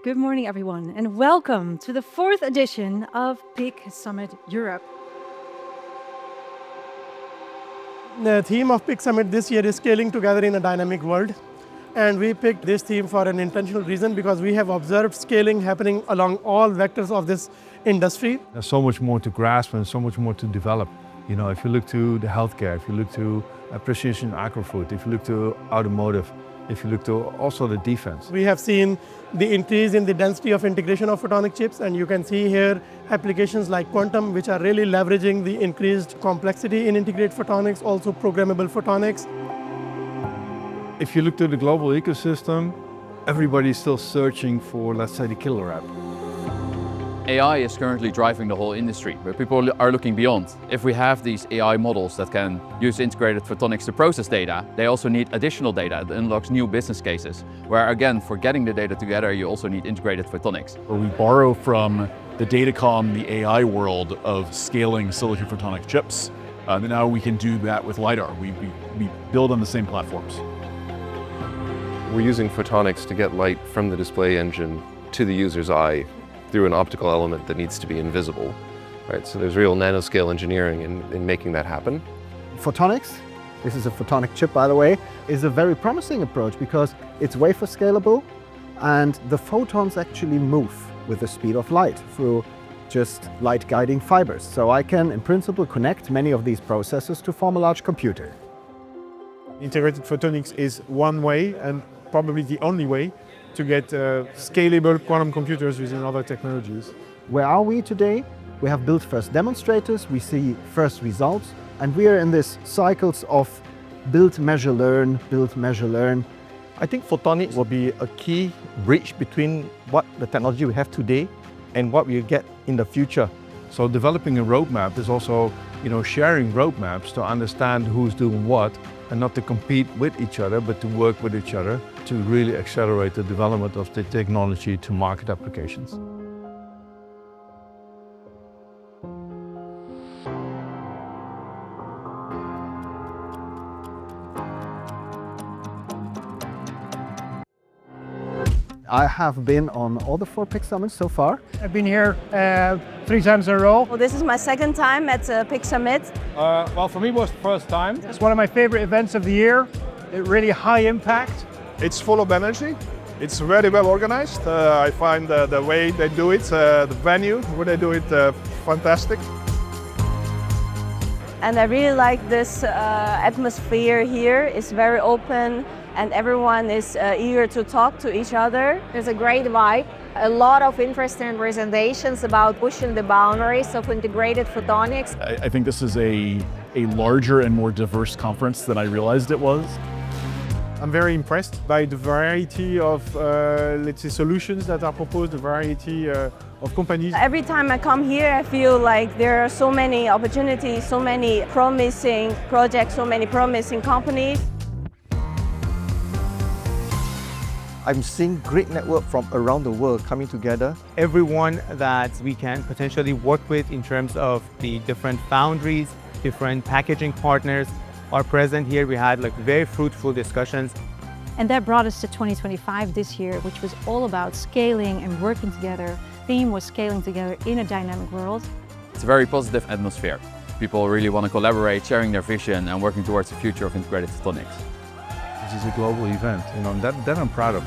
Good morning, everyone, and welcome to the 4th edition of PIC Summit Europe. The theme of PIC Summit this year is scaling together in a dynamic world. And we picked this theme for an intentional reason because we have observed scaling happening along all vectors of this industry. There's so much more to grasp and so much more to develop. You know, if you look to the healthcare, if you look to precision agri-food, if you look to automotive, if you look to also the defense. We have seen the increase in the density of integration of photonic chips, and you can see here applications like quantum, which are really leveraging the increased complexity in integrated photonics, also programmable photonics. If you look to the global ecosystem, everybody's still searching for, let's say, the killer app. AI is currently driving the whole industry, but people are looking beyond. If we have these AI models that can use integrated photonics to process data, they also need additional data that unlocks new business cases, where again, for getting the data together, you also need integrated photonics. We borrow from the datacom, the AI world of scaling silicon photonic chips. Now we can do that with LiDAR. We build on the same platforms. We're using photonics to get light from the display engine to the user's eye through an optical element that needs to be invisible. Right? So there's real nanoscale engineering in making that happen. Photonics, this is a photonic chip by the way, is a very promising approach because it's wafer scalable and the photons actually move with the speed of light through just light guiding fibers. So I can in principle connect many of these processors to form a large computer. Integrated photonics is one way and probably the only way to get scalable quantum computers using other technologies. Where are we today? We have built first demonstrators, we see first results, and we are in this cycles of build, measure, learn, build, measure, learn. I think photonics will be a key bridge between what the technology we have today and what we'll get in the future. So developing a roadmap is also, sharing roadmaps to understand who's doing what, and not to compete with each other, but to work with each other to really accelerate the development of the technology to market applications. I have been on all the 4 PIC Summits so far. I've been here 3 times in a row. Well, this is my second time at PIC Summit. Well, for me, it was the first time. It's one of my favorite events of the year. It really high impact. It's full of energy. It's very well organized. I find the way they do it, the venue where they do it, fantastic. And I really like this atmosphere here. It's very open and everyone is eager to talk to each other. There's a great vibe. A lot of interesting presentations about pushing the boundaries of integrated photonics. I think this is a larger and more diverse conference than I realized it was. I'm very impressed by the variety of, let's say, solutions that are proposed, the variety of companies. Every time I come here, I feel like there are so many opportunities, so many promising projects, so many promising companies. I'm seeing great network from around the world coming together. Everyone that we can potentially work with in terms of the different foundries, different packaging partners are present here. We had very fruitful discussions. And that brought us to 2025 this year, which was all about scaling and working together. The theme was scaling together in a dynamic world. It's a very positive atmosphere. People really want to collaborate, sharing their vision and working towards the future of integrated photonics. This is a global event, that I'm proud of.